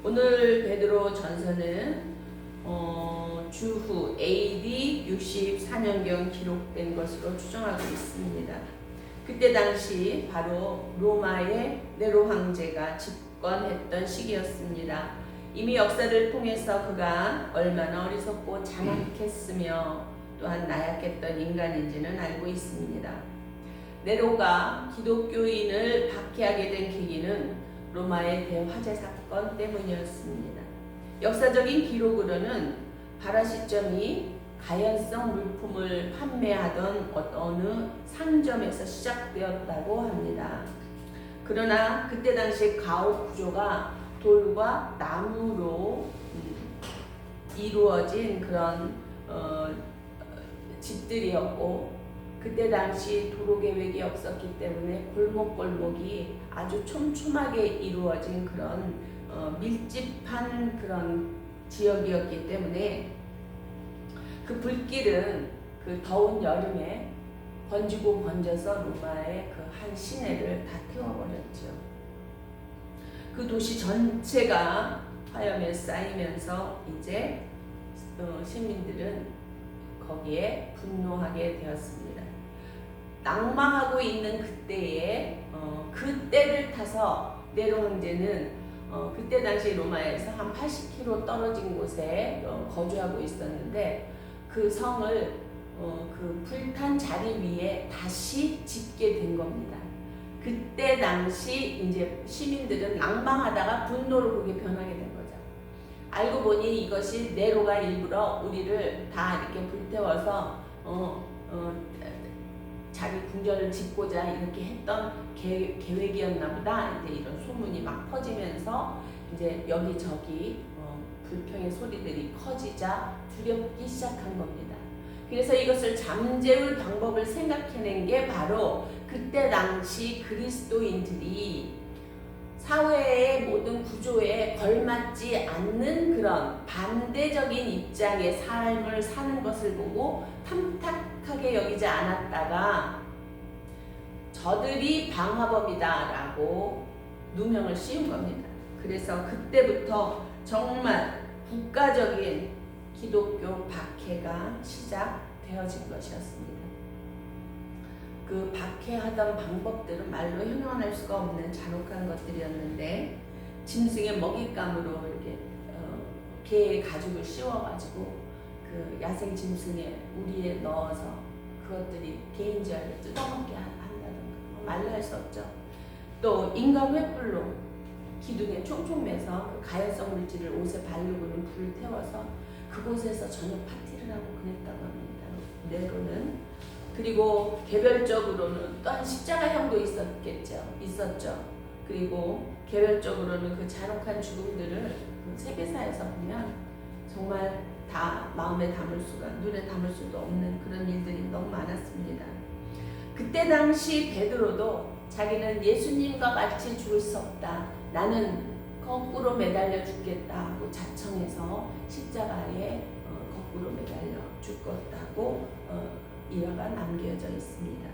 오늘 베드로 전서는 주후 AD 64년경 기록된 것으로 추정하고 있습니다. 그때 당시 바로 로마의 네로 황제가 집권했던 시기였습니다. 이미 역사를 통해서 그가 얼마나 어리석고 잔악했으며 또한 나약했던 인간인지는 알고 있습니다. 네로가 기독교인을 박해하게 된 계기는 로마의 대화재 사건 때문이었습니다. 역사적인 기록으로는 발화 시점이 가연성 물품을 판매하던 어느 상점에서 시작되었다고 합니다. 그러나 그때 당시 가옥 구조가 돌과 나무로 이루어진 그런 집들이었고, 그때 당시 도로 계획이 없었기 때문에 골목골목이 아주 촘촘하게 이루어진 그런 밀집한 그런 지역이었기 때문에 그 불길은 그 더운 여름에 번지고 번져서 로마의 그 한 시내를 다 태워버렸죠. 그 도시 전체가 화염에 쌓이면서 이제 시민들은 거기에 분노하게 되었습니다. 낭망하고 있는 그때에 그 때를 타서 네로 황제는 그때 당시 로마에서 한 80km 떨어진 곳에 거주하고 있었는데, 그 성을 그 불탄 자리 위에 다시 짓게 된 겁니다. 그때 당시 이제 시민들은 낭망하다가 분노로 그게 변하게 된 거죠. 알고 보니 이것이 네로가 일부러 우리를 다 이렇게 불태워서 자기 궁전을 짓고자 이렇게 했던 계획이었나 보다. 이제 이런 소문이 막 퍼지면서 이제 여기저기 불평의 소리들이 커지자 두렵기 시작한 겁니다. 그래서 이것을 잠재울 방법을 생각해낸 게 바로 그때 당시 그리스도인들이 사회의 모든 구조에 걸맞지 않는 그런 반대적인 입장의 삶을 사는 것을 보고 탐탁하게 여기지 않았다가 저들이 방화범이다 라고 누명을 씌운 겁니다. 그래서 그때부터 정말 국가적인 기독교 박해가 시작되어진 것이었습니다. 그 박해하던 방법들은 말로 형용할 수가 없는 잔혹한 것들이었는데, 짐승의 먹잇감으로 이렇게 개의 가죽을 씌워가지고 그 야생 짐승의 우리에 넣어서 그것들이 개인지하를 뜯어먹게 한다던가, 말로 할 수 없죠. 또 인간 횃불로 기둥에 총총 매서 그 가연성 물질을 옷에 바르고는 불을 태워서 그곳에서 저녁 파티를 하고 그랬다고 합니다. 네로는. 그리고 개별적으로는 또한 십자가형도 있었죠. 그리고 개별적으로는 그 잔혹한 죽음들을 그 세계사에서 보면 정말 다 마음에 담을 수가, 눈에 담을 수도 없는 그런 일들이 너무 많았습니다. 그때 당시 베드로도 자기는 예수님과 같이 죽을 수 없다, 나는 거꾸로 매달려 죽겠다 하고 자청해서 십자가에 거꾸로 매달려 죽었다고 일화가 남겨져 있습니다.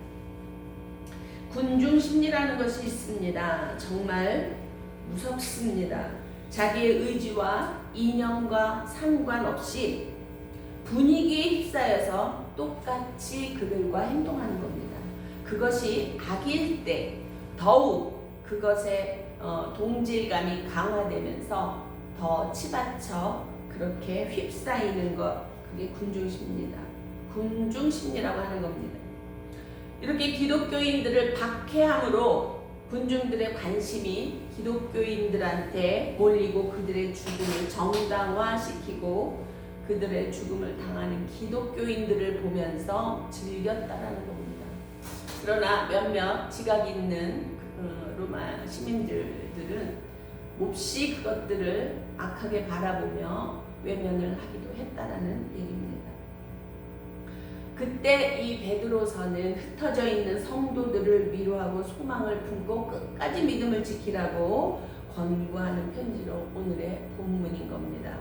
군중심리라는 것이 있습니다. 정말 무섭습니다. 자기의 의지와 이념과 상관없이 분위기에 휩싸여서 똑같이 그들과 행동하는 겁니다. 그것이 악일 때 더욱 그것의 동질감이 강화되면서 더 치받쳐 그렇게 휩싸이는 것, 그게 군중심리다. 군중심리라고 하는 겁니다. 이렇게 기독교인들을 박해함으로 군중들의 관심이 기독교인들한테 몰리고 그들의 죽음을 정당화시키고 그들의 죽음을 당하는 기독교인들을 보면서 즐겼다라는 겁니다. 그러나 몇몇 지각 있는 로마 시민들은 몹시 그것들을 악하게 바라보며 외면을 하기도 했다라는 얘기입니다. 그때 이 베드로서는 흩어져 있는 성도들을 위로하고 소망을 품고 끝까지 믿음을 지키라고 권고하는 편지로 오늘의 본문인 겁니다.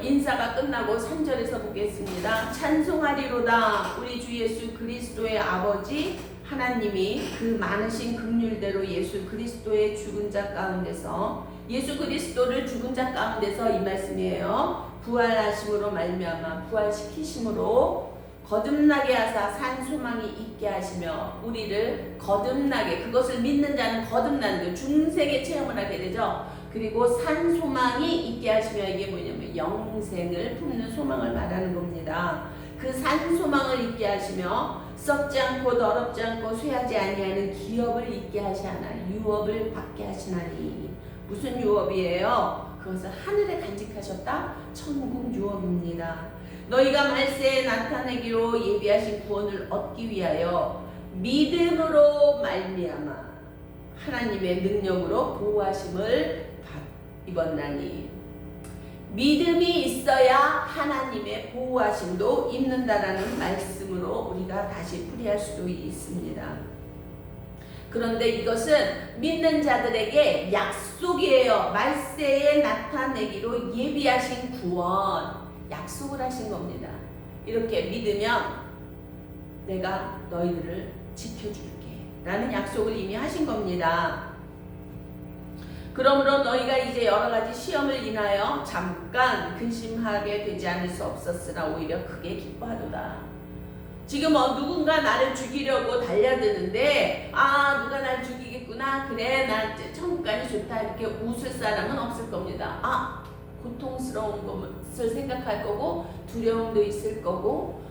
인사가 끝나고 3절에서 보겠습니다. 찬송하리로다 우리 주 예수 그리스도의 아버지 하나님이 그 많으신 긍휼대로 예수 그리스도의 죽은 자 가운데서 예수 그리스도를 죽은 자 가운데서 이 말씀이에요. 부활하심으로 말미암아 부활시키심으로 거듭나게 하사 산 소망이 있게 하시며 우리를 거듭나게 그것을 믿는 자는 거듭나는 그 중생의 체험을 하게 되죠. 그리고 산 소망이 있게 하시며 이게 뭐냐면 영생을 품는 소망을 말하는 겁니다. 그 산 소망을 있게 하시며 썩지 않고 더럽지 않고 쇠하지 아니하는 기업을 있게 하시나 유업을 받게 하시나니 무슨 유업이에요? 그것을 하늘에 간직하셨다? 천국 유업입니다. 너희가 말세에 나타내기로 예비하신 구원을 얻기 위하여 믿음으로 말미암아 하나님의 능력으로 보호하심을 입었나니 믿음이 있어야 하나님의 보호하심도 입는다라는 말씀으로 우리가 다시 풀이할 수도 있습니다. 그런데 이것은 믿는 자들에게 약속이에요. 말세에 나타내기로 예비하신 구원, 약속을 하신 겁니다. 이렇게 믿으면 내가 너희들을 지켜줄게 라는 약속을 이미 하신 겁니다. 그러므로 너희가 이제 여러가지 시험을 인하여 잠깐 근심하게 되지 않을 수 없었으나 오히려 크게 기뻐하도다. 지금 누군가 나를 죽이려고 달려드는데 누가 나를 죽이겠구나, 그래 나 천국 가니 좋다 이렇게 웃을 사람은 없을 겁니다. 고통스러운 것을 생각할 거고 두려움도 있을 거고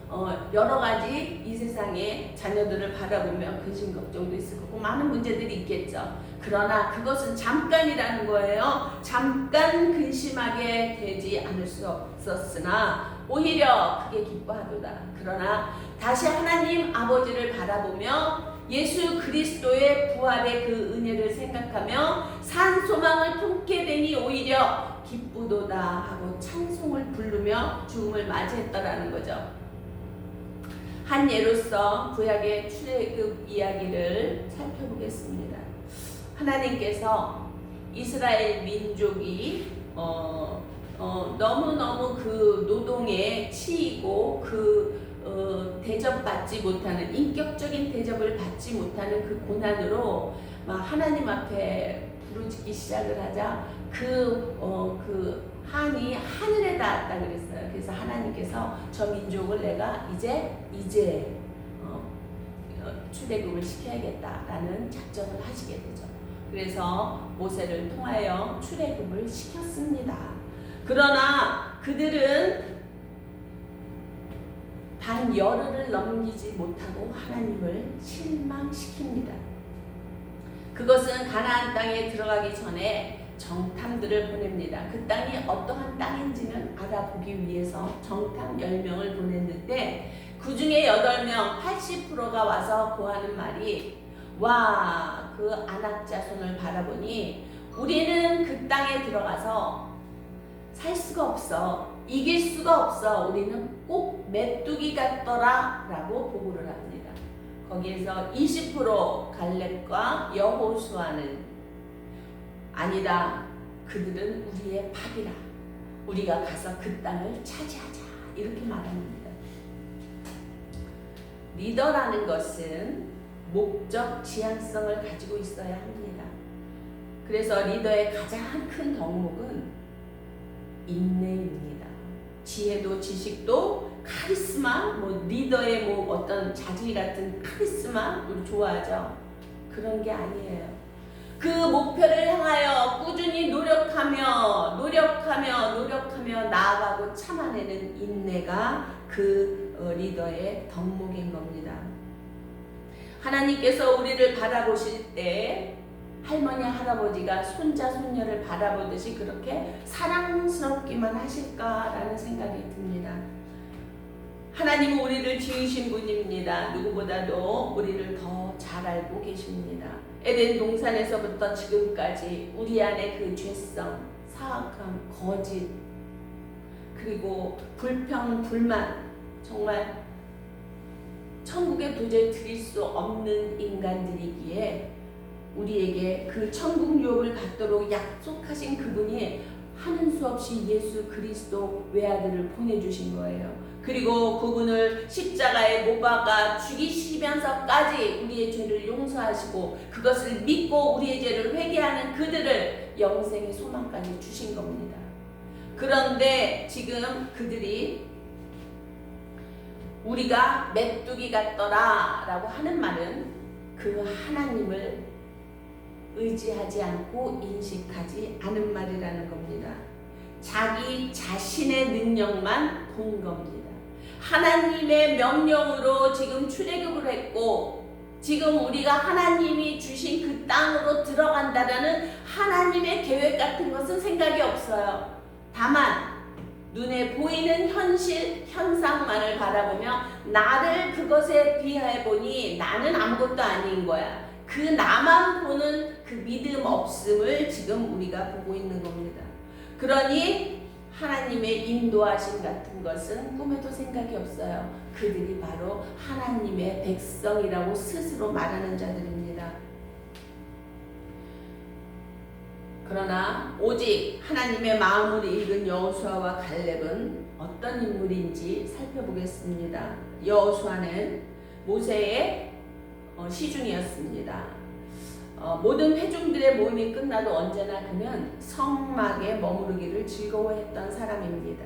여러 가지 이 세상에 자녀들을 바라보며 근심 걱정도 있을 거고 많은 문제들이 있겠죠. 그러나 그것은 잠깐이라는 거예요. 잠깐 근심하게 되지 않을 수 없었으나 오히려 크게 기뻐하도다. 그러나 다시 하나님 아버지를 바라보며 예수 그리스도의 부활의 그 은혜를 생각하며 산 소망을 품게 되니 오히려 기쁘도다 하고 찬송을 부르며 죽음을 맞이했다라는 거죠. 한 예로서 구약의 출애굽 이야기를 살펴보겠습니다. 하나님께서 이스라엘 민족이 너무너무 그 노동에 치이고 대접받지 못하는 인격적인 대접을 받지 못하는 그 고난으로 막 하나님 앞에 부르짖기 시작을 하자 그 한이 하늘에 닿았다 그랬어요. 그래서 하나님께서 저 민족을 내가 이제 출애굽을 시켜야겠다라는 작전을 하시게 되죠. 그래서 모세를 통하여 출애굽을 시켰습니다. 그러나 그들은 단 열흘을 넘기지 못하고 하나님을 실망시킵니다. 그것은 가나안 땅에 들어가기 전에 정탐들을 보냅니다. 그 땅이 어떠한 땅인지는 알아보기 위해서 정탐 10명을 보냈는데 그 중에 8명 80%가 와서 고하는 말이 그 아낙 자손을 바라보니 우리는 그 땅에 들어가서 살 수가 없어. 이길 수가 없어. 우리는 꼭 메뚜기 같더라 라고 보고를 합니다. 거기에서 20% 갈렙과 여호수아는 아니다. 그들은 우리의 밥이라. 우리가 가서 그 땅을 차지하자. 이렇게 말합니다. 리더라는 것은 목적 지향성을 가지고 있어야 합니다. 그래서 리더의 가장 큰 덕목은 인내입니다. 지혜도 지식도 카리스마, 리더의 어떤 자질 같은 카리스마 우리 좋아하죠. 그런 게 아니에요. 그 목표를 향하여 꾸준히 노력하며 나아가고 참아내는 인내가 그 리더의 덕목인 겁니다. 하나님께서 우리를 바라보실 때 할머니 할아버지가 손자 손녀를 바라보듯이 그렇게 사랑스럽기만 하실까라는 생각이 듭니다. 하나님은 우리를 지으신 분입니다. 누구보다도 우리를 더 잘 알고 계십니다. 에덴 동산에서부터 지금까지 우리 안에 그 죄성, 사악함, 거짓, 그리고 불평, 불만, 정말 천국에 도저히 들일 수 없는 인간들이기에 우리에게 그 천국 유업을 받도록 약속하신 그분이 하는 수 없이 예수 그리스도 외아들을 보내주신 거예요. 그리고 그분을 십자가에 못 박아 죽이시면서까지 우리의 죄를 용서하시고 그것을 믿고 우리의 죄를 회개하는 그들을 영생의 소망까지 주신 겁니다. 그런데 지금 그들이 우리가 메뚜기 같더라 라고 하는 말은 그 하나님을 의지하지 않고 인식하지 않은 말이라는 겁니다. 자기 자신의 능력만 본 겁니다. 하나님의 명령으로 지금 출애굽을 했고 지금 우리가 하나님이 주신 그 땅으로 들어간다라는 하나님의 계획 같은 것은 생각이 없어요. 다만 눈에 보이는 현실, 현상만을 바라보며 나를 그것에 비하해 보니 나는 아무것도 아닌 거야. 그 나만 보는 그 믿음 없음을 지금 우리가 보고 있는 겁니다. 그러니 하나님의 인도하심 같은 것은 꿈에도 생각이 없어요. 그들이 바로 하나님의 백성이라고 스스로 말하는 자들입니다. 그러나 오직 하나님의 마음을 읽은 여호수아와 갈렙은 어떤 인물인지 살펴보겠습니다. 여호수아는 모세의 시중이었습니다. 모든 회중들의 모임이 끝나도 언제나 그는 성막에 머무르기를 즐거워했던 사람입니다.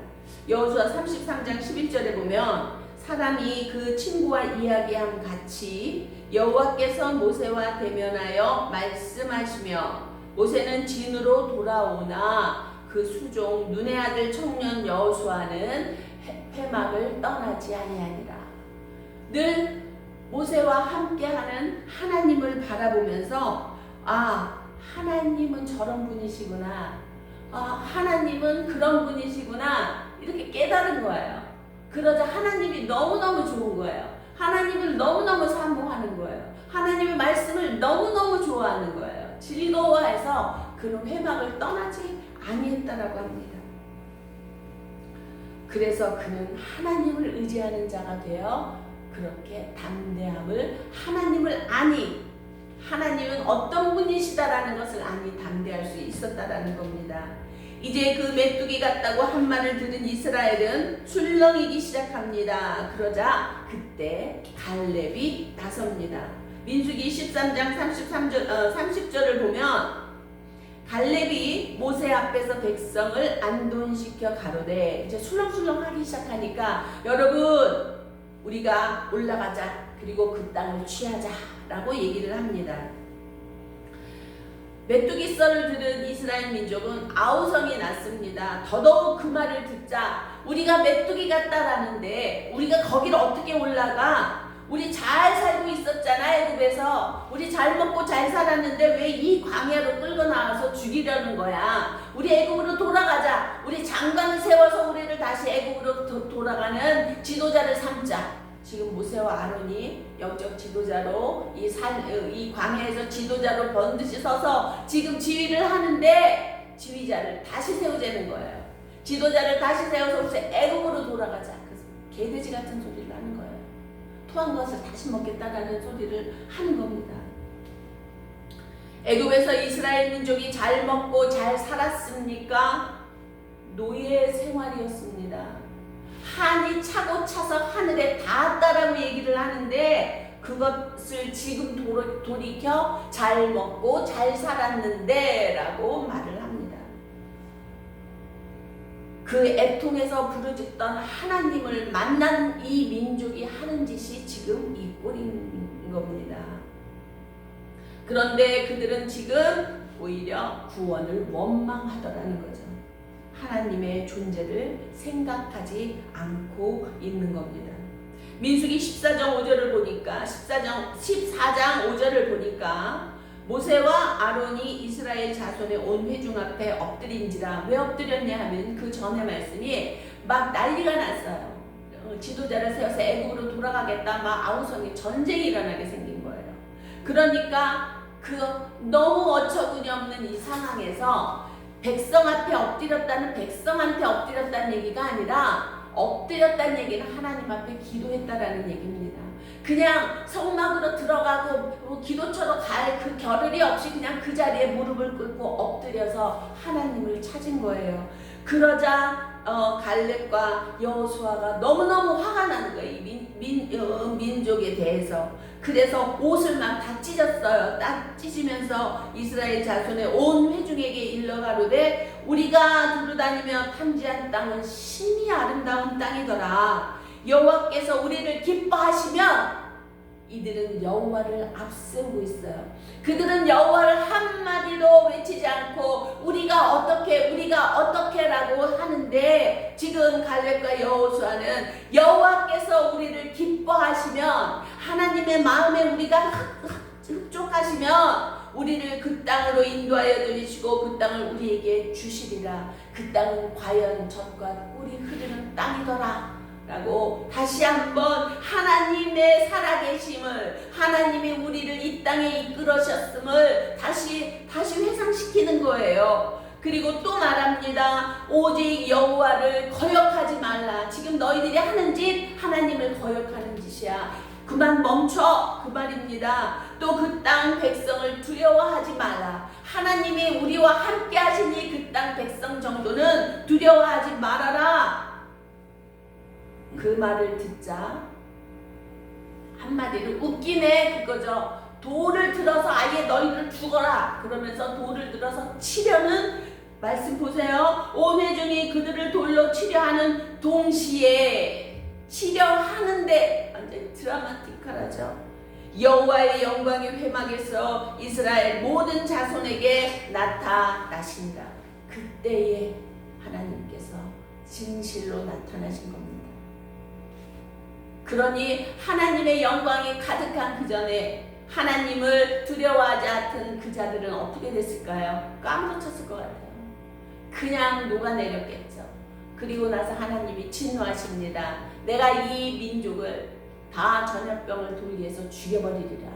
여호수아 33장 11절에 보면 사람이 그 친구와 이야기함 같이 여호와께서 모세와 대면하여 말씀하시며 모세는 진으로 돌아오나 그 수종 눈의 아들 청년 여호수아는 회막을 떠나지 아니하니라. 늘 모세와 함께하는 하나님을 바라보면서 하나님은 저런 분이시구나, 하나님은 그런 분이시구나 이렇게 깨달은 거예요. 그러자 하나님이 너무너무 좋은 거예요. 하나님을 너무너무 사모하는 거예요. 하나님의 말씀을 너무너무 좋아하는 거예요. 즐거워해서 그는 회막을 떠나지 아니했다라고 합니다. 그래서 그는 하나님을 의지하는 자가 되어 그렇게 담대함을 하나님을 아니 하나님은 어떤 분이시다라는 것을 아니 담대할 수 있었다라는 겁니다. 이제 그 메뚜기 같다고 한 말을 들은 이스라엘은 술렁이기 시작합니다. 그러자 그때 갈렙이 나섭니다. 민수기 13장 30절을 보면 갈렙이 모세 앞에서 백성을 안돈시켜 가로되 이제 술렁술렁하기 시작하니까 여러분 우리가 올라가자 그리고 그 땅을 취하자라고 얘기를 합니다. 메뚜기 썰을 들은 이스라엘 민족은 아우성이 났습니다. 더더욱 그 말을 듣자 우리가 메뚜기 같다라는데 우리가 거기를 어떻게 올라가? 우리 잘 살고 있었잖아. 애굽에서 우리 잘 먹고 잘 살았는데 왜 이 광야로 끌고 나와서 죽이려는 거야? 우리 애굽으로 돌아가자. 우리 장관을 세워서 우리를 다시 애굽으로 돌아가는 지도자를 삼자. 지금 모세와 아론이 영적 지도자로 이 광야에서 지도자로 번듯이 서서 지금 지휘를 하는데 지휘자를 다시 세우자는 거예요. 지도자를 다시 세워서 우리 애굽으로 돌아가자. 그래서 개돼지 같은 소리를 하는 거예요. 토한 것을 다시 먹겠다라는 소리를 하는 겁니다. 애굽에서 이스라엘 민족이 잘 먹고 잘 살았습니까? 노예 생활이었습니다. 한이 차고 차서 하늘에 닿았다라고 얘기를 하는데 그것을 지금 돌이켜 잘 먹고 잘 살았는데 라고 말을 합니다. 그 애통에서 부르짖던 하나님을 만난 이 민족이 하는 짓이 지금 이 꼴인 겁니다. 그런데 그들은 지금 오히려 구원을 원망하더라는 거죠. 하나님의 존재를 생각하지 않고 있는 겁니다. 민수기 14장 5절을 보니까 14장 5절을 보니까 모세와 아론이 이스라엘 자손의 온 회중 앞에 엎드린지라. 왜 엎드렸냐 하면 그 전의 말씀이 막 난리가 났어요. 지도자를 세워서 애굽으로 돌아가겠다. 막 아우성에 전쟁이 일어나게 생긴 거예요. 그러니까 그 너무 어처구니 없는 이 상황에서 백성 앞에 엎드렸다는 백성한테 엎드렸다는 얘기가 아니라 엎드렸다는 얘기는 하나님 앞에 기도했다라는 얘기입니다. 그냥 성막으로 들어가고 기도처럼 갈 그 겨를이 없이 그냥 그 자리에 무릎을 꿇고 엎드려서 하나님을 찾은 거예요. 그러자 갈렙과 여호수아가 너무너무 화가 나는 거예요. 이 민족에 대해서. 그래서 옷을 막 다 찢었어요. 딱 찢으면서 이스라엘 자손의 온 회중에게 일러가로되 우리가 두루다니며 탐지한 땅은 심히 아름다운 땅이더라. 여호와께서 우리를 기뻐하시면 이들은 여호와를 앞세우고 있어요. 그들은 여호와를 한마디도 외치지 않고 우리가 어떻게라고 하는데, 지금 갈렙과 여호수아는 여호와께서 우리를 기뻐하시면, 하나님의 마음에 우리가 흡족하시면 우리를 그 땅으로 인도하여 들이시고 그 땅을 우리에게 주시리라. 그 땅은 과연 젖과 꿀이 흐르는 땅이더라 라고 다시 한번 하나님의 살아계심을, 하나님이 우리를 이 땅에 이끌으셨음을 다시 회상시키는 거예요. 그리고 또 말합니다. 오직 여호와를 거역하지 말라. 지금 너희들이 하는 짓 하나님을 거역하는 짓이야. 그만 멈춰, 그 말입니다. 또 그 땅 백성을 두려워하지 말라. 하나님이 우리와 함께 하시니 그 땅 백성 정도는 두려워하지 말아라. 그 말을 듣자 한마디로 웃기네 그거죠. 돌을 들어서 아예 너희를 죽어라 그러면서 돌을 들어서 치려는 말씀 보세요. 온 회중이 그들을 돌로 치려하는 동시에, 치려하는데 완전 드라마틱하죠. 여호와의 영광이 회막에서 이스라엘 모든 자손에게 나타나신다. 그때에 하나님께서 진실로 나타나신 겁니다. 그러니 하나님의 영광이 가득한 그 전에 하나님을 두려워하지 않던 그 자들은 어떻게 됐을까요? 까무러쳤을 것 같아요. 그냥 녹아내렸겠죠. 그리고 나서 하나님이 진노하십니다. 내가 이 민족을 다 전염병을 돌리해서 죽여버리리라.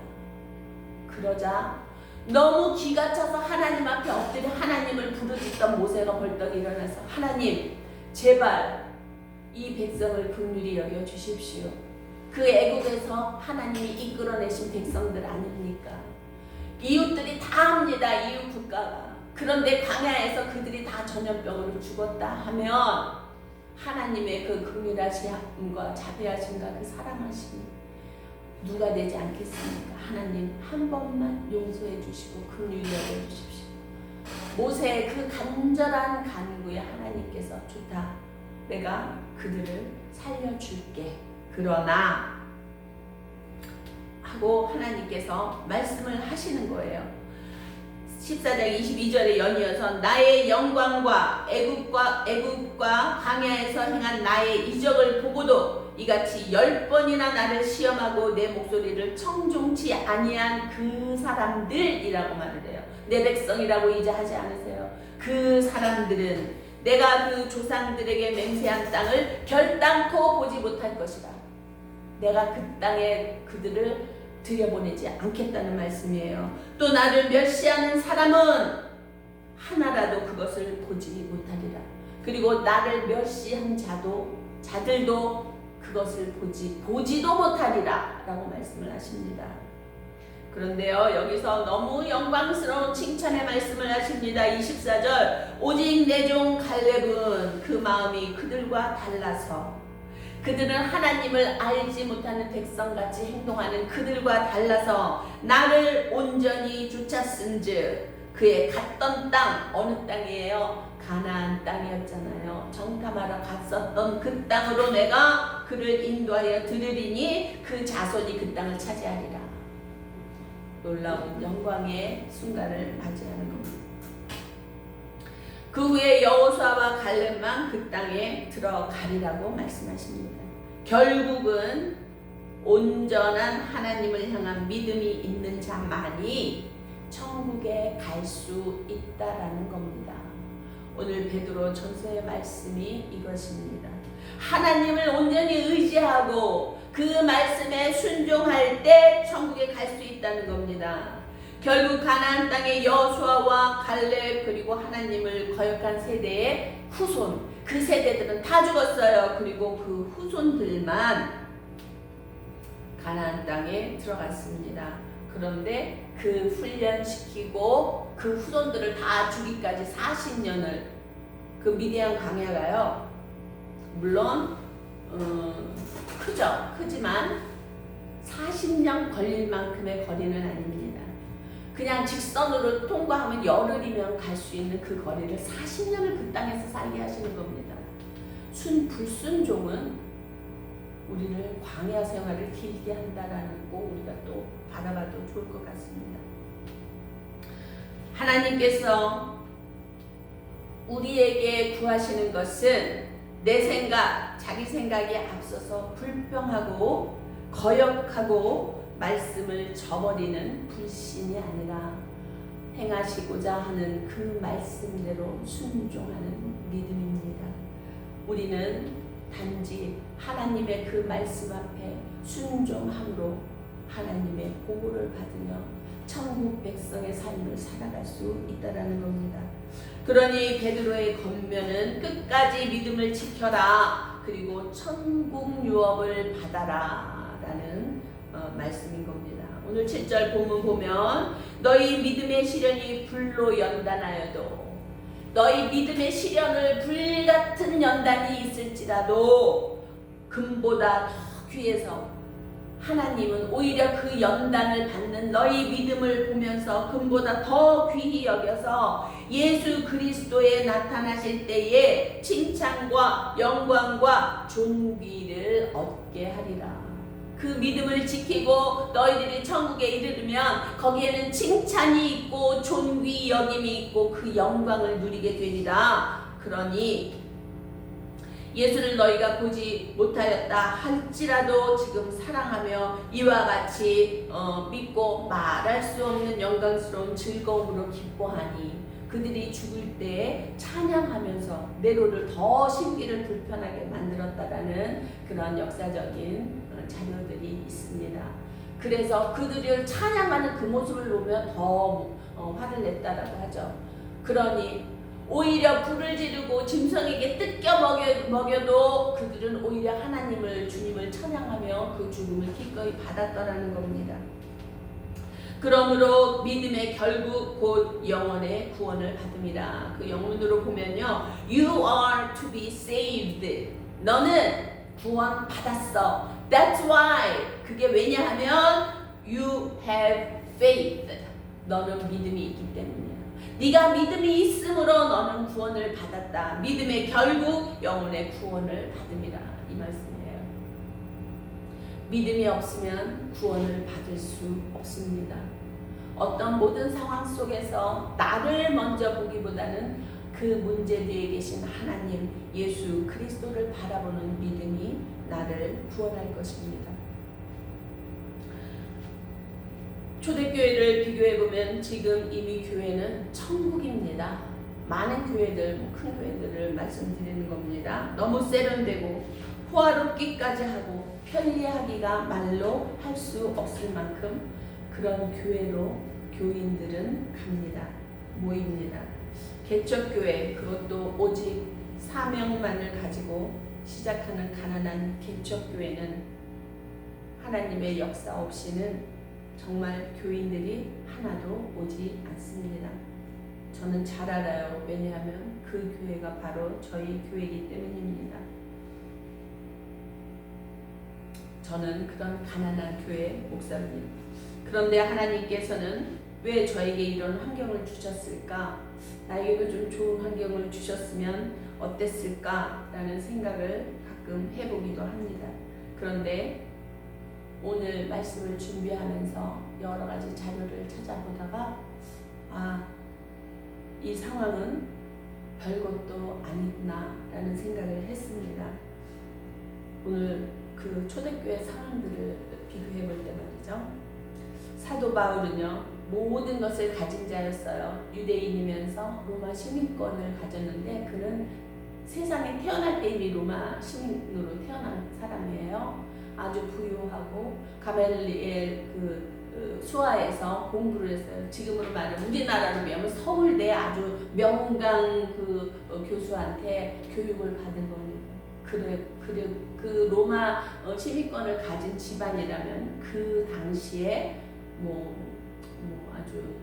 그러자 너무 기가 차서 하나님 앞에 엎드려 하나님을 부르짖던 모세가 벌떡 일어나서 하나님 제발 이 백성을 긍휼히 여겨 주십시오. 그 애국에서 하나님이 이끌어내신 백성들 아닙니까? 이웃들이 다 합니다. 이웃 국가가. 그런데 광야에서 그들이 다 전염병으로 죽었다 하면 하나님의 그 긍휼하심과 자비하심과 그 사랑하심이 누가 되지 않겠습니까? 하나님 한 번만 용서해 주시고 긍휼히 여겨 주십시오. 모세의 그 간절한 간구에 하나님께서 좋다. 내가 그들을 살려줄게. 그러나 하고 하나님께서 말씀을 하시는 거예요. 14장 22절에 연이어서 나의 영광과 애굽과 광야에서 행한 나의 이적을 보고도 이같이 10번이나 나를 시험하고 내 목소리를 청종치 아니한 그 사람들이라고 말을 해요. 내 백성이라고 이제 하지 않으세요. 그 사람들은 내가 그 조상들에게 맹세한 땅을 결단코 보지 못할 것이다. 내가 그 땅에 그들을 들여보내지 않겠다는 말씀이에요. 또 나를 멸시하는 사람은 하나라도 그것을 보지 못하리라. 그리고 나를 멸시한 자들도 그것을 보지도 못하리라 라고 말씀을 하십니다. 그런데요, 여기서 너무 영광스러운 칭찬의 말씀을 하십니다. 24절 오직 내 종 갈렙은 그 마음이 그들과 달라서, 그들은 하나님을 알지 못하는 백성같이 행동하는 그들과 달라서 나를 온전히 쫓았은즉 그의 갔던 땅, 어느 땅이에요? 가나안 땅이었잖아요. 정탐하러 갔었던 그 땅으로 내가 그를 인도하여 들으리니 그 자손이 그 땅을 차지하리라. 놀라운 영광의 순간을 맞이하는 겁니다. 그 후에 여호수아와 갈렙만 그 땅에 들어가리라고 말씀하십니다. 결국은 온전한 하나님을 향한 믿음이 있는 자만이 천국에 갈 수 있다라는 겁니다. 오늘 베드로 전서의 말씀이 이것입니다. 하나님을 온전히 의지하고 그 말씀에 순종할 때 천국에 갈 수 있다는 겁니다. 결국 가나안 땅의 여호수아와 갈렙 그리고 하나님을 거역한 세대의 후손, 그 세대들은 다 죽었어요. 그리고 그 후손들만 가나안 땅에 들어갔습니다. 그런데 그 훈련시키고 그 후손들을 다 죽이까지 40년을 그 미디안 광야가요 물론 크죠. 크지만 40년 걸릴 만큼의 거리는 아닙니다. 그냥 직선으로 통과하면 열흘이면 갈 수 있는 그 거리를 40년을 그 땅에서 살게 하시는 겁니다. 불순종은 우리를 광야 생활을 길게 한다라는 거 우리가 또 바라봐도 좋을 것 같습니다. 하나님께서 우리에게 구하시는 것은 내 생각, 자기 생각에 앞서서 불평하고 거역하고 말씀을 저버리는 불신이 아니라 행하시고자 하는 그 말씀대로 순종하는 믿음입니다. 우리는 단지 하나님의 그 말씀 앞에 순종함으로 하나님의 보호를 받으며 천국 백성의 삶을 살아갈 수 있다라는 겁니다. 그러니 베드로의 권면은 끝까지 믿음을 지켜라, 그리고 천국 유업을 받아라 라는 말씀인 겁니다. 오늘 7절 본문 보면 너희 믿음의 시련이 불로 연단하여도, 너희 믿음의 시련을 불같은 연단이 있을지라도 금보다 더 귀해서 하나님은 오히려 그 연단을 받는 너희 믿음을 보면서 금보다 더 귀히 여겨서 예수 그리스도에 나타나실 때에 칭찬과 영광과 존귀를 얻게 하리라. 그 믿음을 지키고 너희들이 천국에 이르르면 거기에는 칭찬이 있고 존귀 여김이 있고 그 영광을 누리게 되리라. 그러니 예수를 너희가 보지 못하였다 할지라도 지금 사랑하며 이와 같이 믿고 말할 수 없는 영광스러운 즐거움으로 기뻐하니 그들이 죽을 때 찬양하면서 네로를 더 심기를 불편하게 만들었다라는 그런 역사적인 자료들이 있습니다. 그래서 그들을 찬양하는 그 모습을 보면 더 화를 냈다라고 하죠. 그러니 오히려 불을 지르고 짐승에게 뜯겨 먹여도 그들은 오히려 하나님을, 주님을 찬양하며 그 죽음을 기꺼이 받았더라는 겁니다. 그러므로 믿음의 결국 곧 영혼의 구원을 받음이라. 그 영문으로 보면요, You are to be saved. 너는 구원 받았어. That's why. 그게 왜냐하면 You have faith. 너는 믿음이 있기 때문이야. 네가 믿음이 있으므로 너는 구원을 받았다. 믿음의 결국 영혼의 구원을 받음이라. 이 말씀이에요. 믿음이 없으면 구원을 받을 수 없습니다. 어떤 모든 상황 속에서 나를 먼저 보기보다는 그 문제 뒤에 계신 하나님, 예수 그리스도를 바라보는 믿음이 나를 구원할 것입니다. 초대교회를 비교해보면 지금 이미 교회는 천국입니다. 많은 교회들, 큰 교회들을 말씀드리는 겁니다. 너무 세련되고 호화롭기까지 하고 편리하기가 말로 할 수 없을 만큼 그런 교회로 교인들은 갑니다. 모입니다. 개척교회, 그것도 오직 사명만을 가지고 시작하는 가난한 개척교회는 하나님의 역사 없이는 정말 교인들이 하나도 오지 않습니다. 저는 잘 알아요. 왜냐하면 그 교회가 바로 저희 교회이기 때문입니다. 저는 그런 가난한 교회 목사입니다. 그런데 하나님께서는 왜 저에게 이런 환경을 주셨을까? 나에게도 좀 좋은 환경을 주셨으면 어땠을까라는 생각을 가끔 해보기도 합니다. 그런데 오늘 말씀을 준비하면서 여러 가지 자료를 찾아보다가 이 상황은 별것도 아니구나라는 생각을 했습니다. 오늘 그 초대교회 상황들을 비교해 볼 때 말이죠. 사도 바울은요, 모든 것을 가진 자였어요. 유대인이면서 로마 시민권을 가졌는데 그는 세상에 태어날 때 이미 로마 시민으로 태어난 사람이에요. 아주 부유하고 가멜리엘 수아에서 공부를 했어요. 지금으로 말하면 우리나라로 비하면 서울대 아주 명강 교수한테 교육을 받은 겁니다. 그 로마 시민권을 가진 집안이라면 그 당시에 아주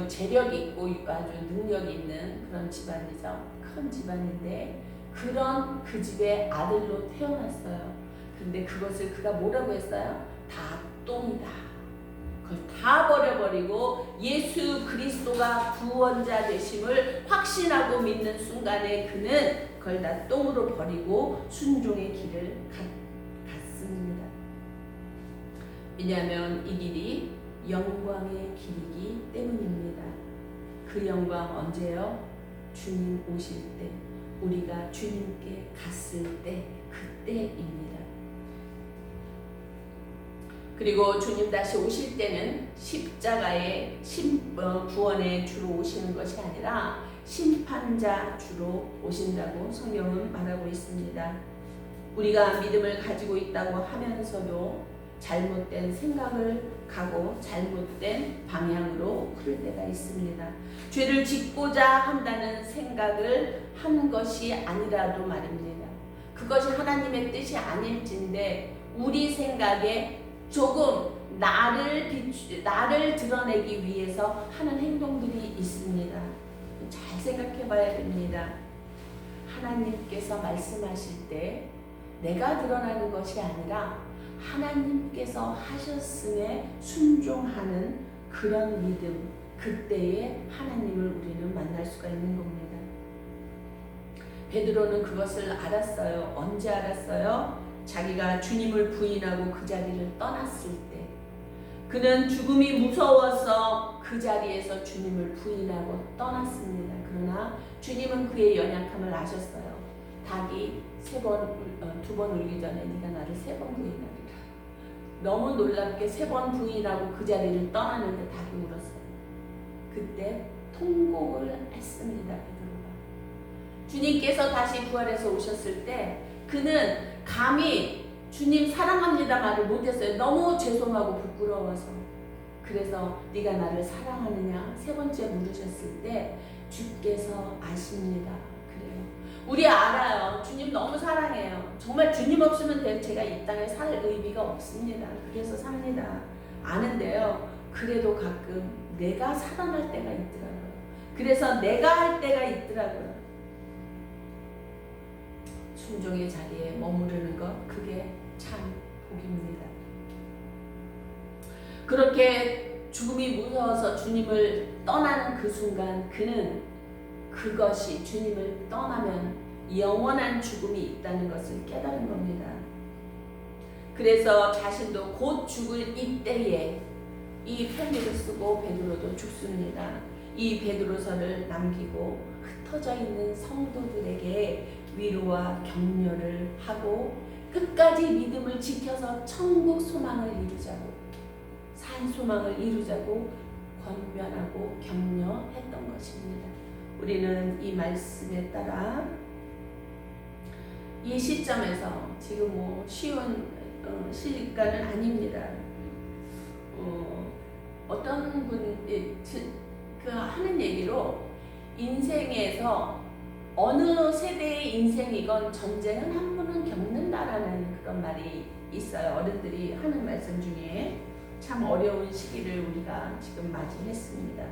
재력이 있고 아주 능력이 있는 그런 집안이죠. 큰 집안인데 그런 그 집의 아들로 태어났어요. 근데 그것을 그가 뭐라고 했어요? 다 똥이다. 그걸 다 버려버리고 예수 그리스도가 구원자 되심을 확신하고 믿는 순간에 그는 그걸 다 똥으로 버리고 순종의 길을 갔습니다. 왜냐하면 이 길이 영광의 길이기 때문입니다. 그 영광 언제요? 주님 오실 때, 우리가 주님께 갔을 때, 그때입니다. 그리고 주님 다시 오실 때는 십자가의 구원의 주로 오시는 것이 아니라 심판자 주로 오신다고 성경은 말하고 있습니다. 우리가 믿음을 가지고 있다고 하면서도 잘못된 생각을 가고 잘못된 방향으로 흐를 때가 있습니다. 죄를 짓고자 한다는 생각을 하는 것이 아니라도 말입니다. 그것이 하나님의 뜻이 아닐진데 우리 생각에 조금 나를 드러내기 위해서 하는 행동들이 있습니다. 잘 생각해 봐야 됩니다. 하나님께서 말씀하실 때 내가 드러나는 것이 아니라 하나님께서 하셨음에 순종하는 그런 믿음, 그때에 하나님을 우리는 만날 수가 있는 겁니다. 베드로는 그것을 알았어요. 언제 알았어요? 자기가 주님을 부인하고 그 자리를 떠났을 때 그는 죽음이 무서워서 그 자리에서 주님을 부인하고 떠났습니다. 그러나 주님은 그의 연약함을 아셨어요. 닭이 두 번 울기 전에 네가 나를 3번 부인하리라. 너무 놀랍게 3번 부인하고 그 자리를 떠나는데 닭이 울었어요. 그때 통곡을 했습니다. 베드로가. 주님께서 다시 부활해서 오셨을 때 그는 감히 주님 사랑합니다 말을 못했어요. 너무 죄송하고 부끄러워서. 그래서 네가 나를 사랑하느냐 3번째 물으셨을 때 주께서 아십니다. 그래요. 우리 알아요. 주님 너무 사랑해요. 정말 주님 없으면 제가 이 땅에 살 의미가 없습니다. 그래서 삽니다. 아는데요. 그래도 가끔 내가 살아날 때가 있더라고요. 그래서 내가 할 때가 있더라고요. 순종의 자리에 머무르는 것, 그게 참 복입니다. 그렇게 죽음이 무서워서 주님을 떠나는 그 순간 그는 그것이 주님을 떠나면 영원한 죽음이 있다는 것을 깨달은 겁니다. 그래서 자신도 곧 죽을 이때에 이 편지를 쓰고 베드로도 죽습니다. 이 베드로서를 남기고 흩어져 있는 성도들에게 위로와 격려를 하고 끝까지 믿음을 지켜서 천국 소망을 이루자고 산 소망을 이루자고 권면하고 격려했던 것입니다. 우리는 이 말씀에 따라 이 시점에서 지금 쉬운 시간은 아닙니다. 어떤 분이 하는 얘기로 인생에서 어느 세대의 인생이건 전쟁은 한 번은 겪는다라는 그런 말이 있어요. 어른들이 하는 말씀 중에 참 어려운 시기를 우리가 지금 맞이했습니다.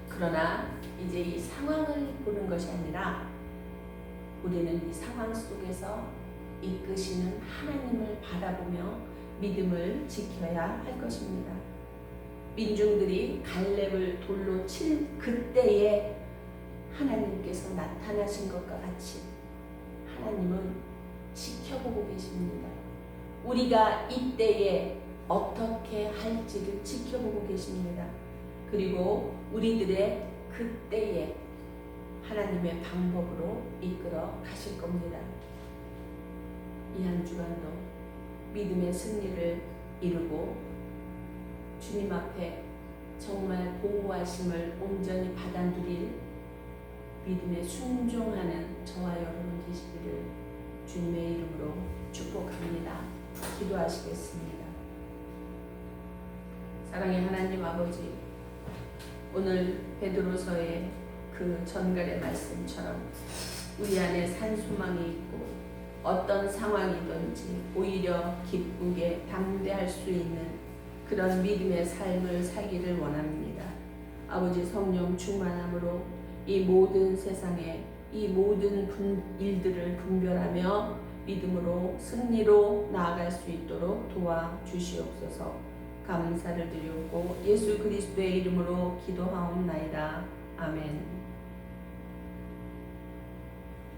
그러나 이제 이 상황을 보는 것이 아니라 우리는 이 상황 속에서 이끄시는 하나님을 바라보며 믿음을 지켜야 할 것입니다. 민중들이 갈렙을 돌로 칠 그때에 하나님께서 나타나신 것과 같이 하나님은 지켜보고 계십니다. 우리가 이때에 어떻게 할지를 지켜보고 계십니다. 그리고 우리들의 그때에 하나님의 방법으로 이끌어 가실 겁니다. 이 한 주간도 믿음의 승리를 이루고 주님 앞에 정말 보호하심을 온전히 받아 누릴 믿음에 순종하는 저와 여러분 되시기를 주님의 이름으로 축복합니다. 기도하시겠습니다. 사랑의 하나님 아버지, 오늘 베드로서의 그 전갈의 말씀처럼 우리 안에 산소망이 있고 어떤 상황이든지 오히려 기쁘게 담대할 수 있는 그런 믿음의 삶을 살기를 원합니다. 아버지 성령 충만함으로 이 모든 세상에 이 모든 일들을 분별하며 믿음으로 승리로 나아갈 수 있도록 도와주시옵소서. 감사를 드리옵고 예수 그리스도의 이름으로 기도하옵나이다. 아멘.